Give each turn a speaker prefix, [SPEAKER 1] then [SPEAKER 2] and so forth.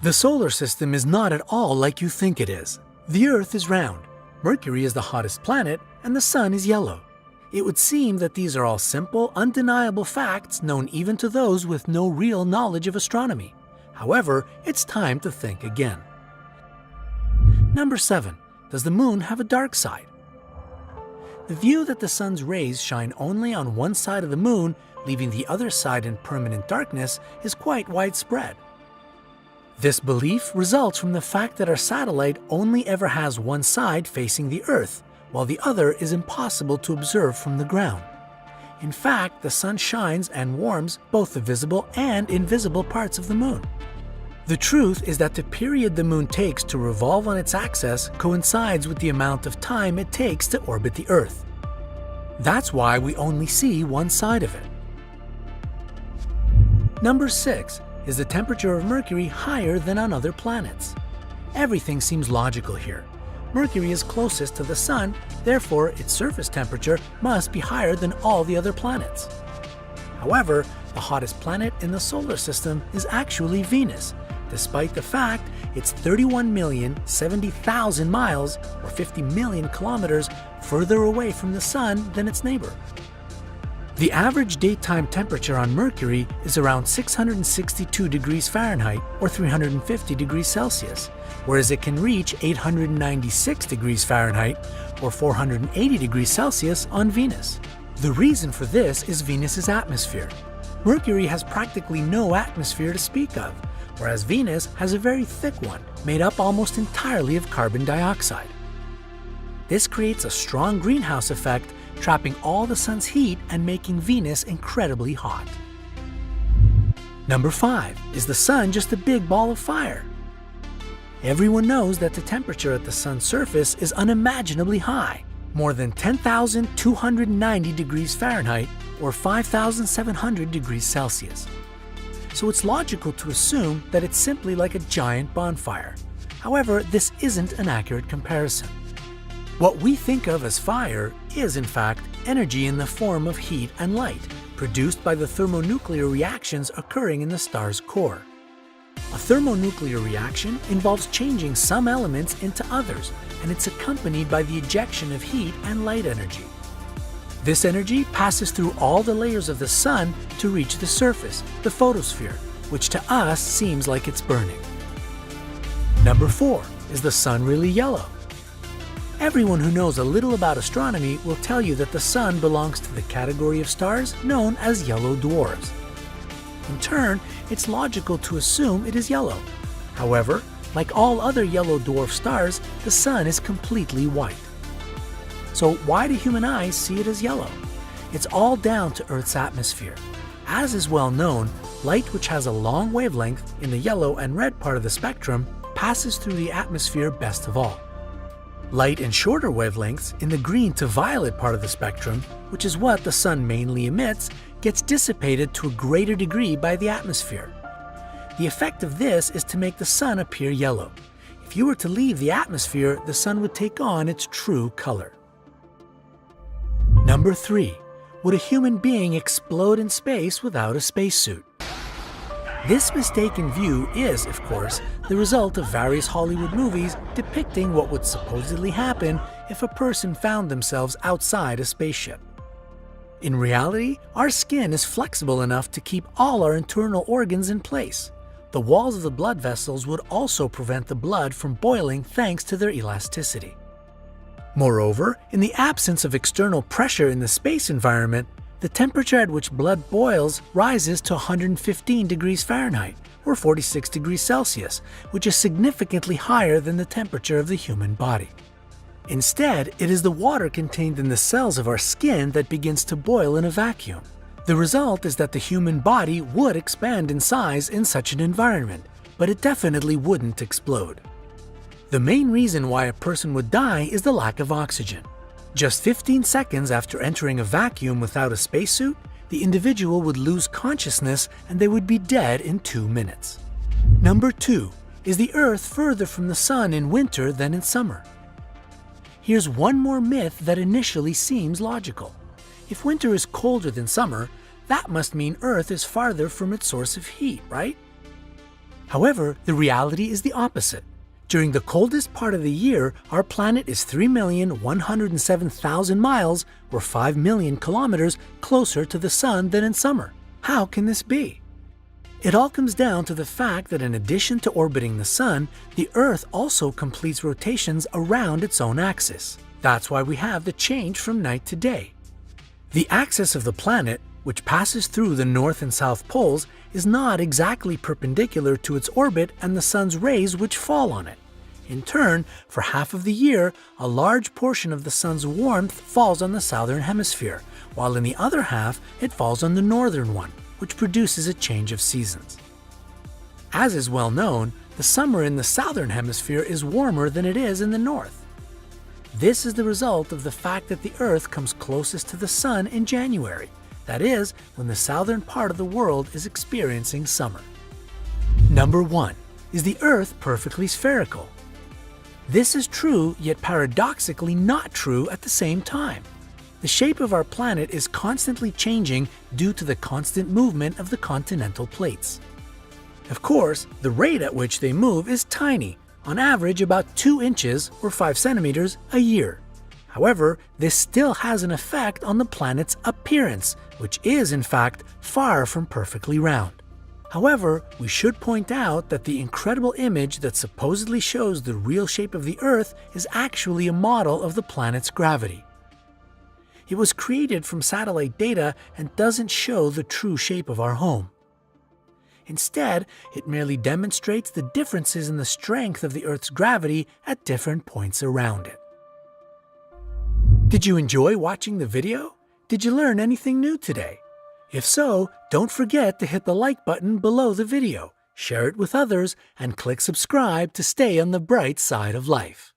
[SPEAKER 1] The solar system is not at all like you think it is. The Earth is round, Mercury is the hottest planet, and the Sun is yellow. It would seem that these are all simple, undeniable facts known even to those with no real knowledge of astronomy. However, it's time to think again. Number 7. Does the Moon have a dark side? The view that the Sun's rays shine only on one side of the Moon, leaving the other side in permanent darkness, is quite widespread. This belief results from the fact that our satellite only ever has one side facing the Earth, while the other is impossible to observe from the ground. In fact, the Sun shines and warms both the visible and invisible parts of the Moon. The truth is that the period the Moon takes to revolve on its axis coincides with the amount of time it takes to orbit the Earth. That's why we only see one side of it. Number 6. Is the temperature of Mercury higher than on other planets? Everything seems logical here. Mercury is closest to the Sun, therefore its surface temperature must be higher than all the other planets. However, the hottest planet in the solar system is actually Venus, despite the fact it's 31,070,000 miles, or 50 million kilometers, further away from the Sun than its neighbor. The average daytime temperature on Mercury is around 662 degrees Fahrenheit, or 350 degrees Celsius, whereas it can reach 896 degrees Fahrenheit, or 480 degrees Celsius on Venus. The reason for this is Venus's atmosphere. Mercury has practically no atmosphere to speak of, whereas Venus has a very thick one, made up almost entirely of carbon dioxide. This creates a strong greenhouse effect, trapping all the Sun's heat and making Venus incredibly hot. Number 5. Is the Sun just a big ball of fire? Everyone knows that the temperature at the Sun's surface is unimaginably high, more than 10,290 degrees Fahrenheit, or 5,700 degrees Celsius. So it's logical to assume that it's simply like a giant bonfire. However, this isn't an accurate comparison. What we think of as fire is, in fact, energy in the form of heat and light, produced by the thermonuclear reactions occurring in the star's core. A thermonuclear reaction involves changing some elements into others, and it's accompanied by the ejection of heat and light energy. This energy passes through all the layers of the Sun to reach the surface, the photosphere, which to us seems like it's burning. Number 4. Is the Sun really yellow? Everyone who knows a little about astronomy will tell you that the Sun belongs to the category of stars known as yellow dwarfs. In turn, it's logical to assume it is yellow. However, like all other yellow dwarf stars, the Sun is completely white. So why do human eyes see it as yellow? It's all down to Earth's atmosphere. As is well known, light, which has a long wavelength in the yellow and red part of the spectrum, passes through the atmosphere best of all. Light in shorter wavelengths in the green to violet part of the spectrum, which is what the Sun mainly emits, gets dissipated to a greater degree by the atmosphere. The effect of this is to make the Sun appear yellow. If you were to leave the atmosphere, the Sun would take on its true color. Number 3. Would a human being explode in space without a spacesuit? This mistaken view is, of course, the result of various Hollywood movies depicting what would supposedly happen if a person found themselves outside a spaceship. In reality, our skin is flexible enough to keep all our internal organs in place. The walls of the blood vessels would also prevent the blood from boiling thanks to their elasticity. Moreover, in the absence of external pressure in the space environment, the temperature at which blood boils rises to 115 degrees Fahrenheit, or 46 degrees Celsius, which is significantly higher than the temperature of the human body. Instead, it is the water contained in the cells of our skin that begins to boil in a vacuum. The result is that the human body would expand in size in such an environment, but it definitely wouldn't explode. The main reason why a person would die is the lack of oxygen. Just 15 seconds after entering a vacuum without a spacesuit, the individual would lose consciousness and they would be dead in 2 minutes. Number 2. Is the Earth further from the Sun in winter than in summer? Here's one more myth that initially seems logical. If winter is colder than summer, that must mean Earth is farther from its source of heat, right? However, the reality is the opposite. During the coldest part of the year, our planet is 3,107,000 miles, or 5 million kilometers, closer to the Sun than in summer. How can this be? It all comes down to the fact that in addition to orbiting the Sun, the Earth also completes rotations around its own axis. That's why we have the change from night to day. The axis of the planet, which passes through the North and South poles, is not exactly perpendicular to its orbit and the Sun's rays which fall on it. In turn, for half of the year, a large portion of the Sun's warmth falls on the southern hemisphere, while in the other half it falls on the northern one, which produces a change of seasons. As is well known, the summer in the southern hemisphere is warmer than it is in the north. This is the result of the fact that the Earth comes closest to the Sun in January, that is, when the southern part of the world is experiencing summer. Number 1. Is the Earth perfectly spherical? This is true, yet paradoxically not true at the same time. The shape of our planet is constantly changing due to the constant movement of the continental plates. Of course, the rate at which they move is tiny, on average about 2 inches or 5 centimeters a year. However, this still has an effect on the planet's appearance, which is in fact far from perfectly round. However, we should point out that the incredible image that supposedly shows the real shape of the Earth is actually a model of the planet's gravity. It was created from satellite data and doesn't show the true shape of our home. Instead, it merely demonstrates the differences in the strength of the Earth's gravity at different points around it. Did you enjoy watching the video? Did you learn anything new today? If so, don't forget to hit the like button below the video, share it with others, and click subscribe to stay on the bright side of life.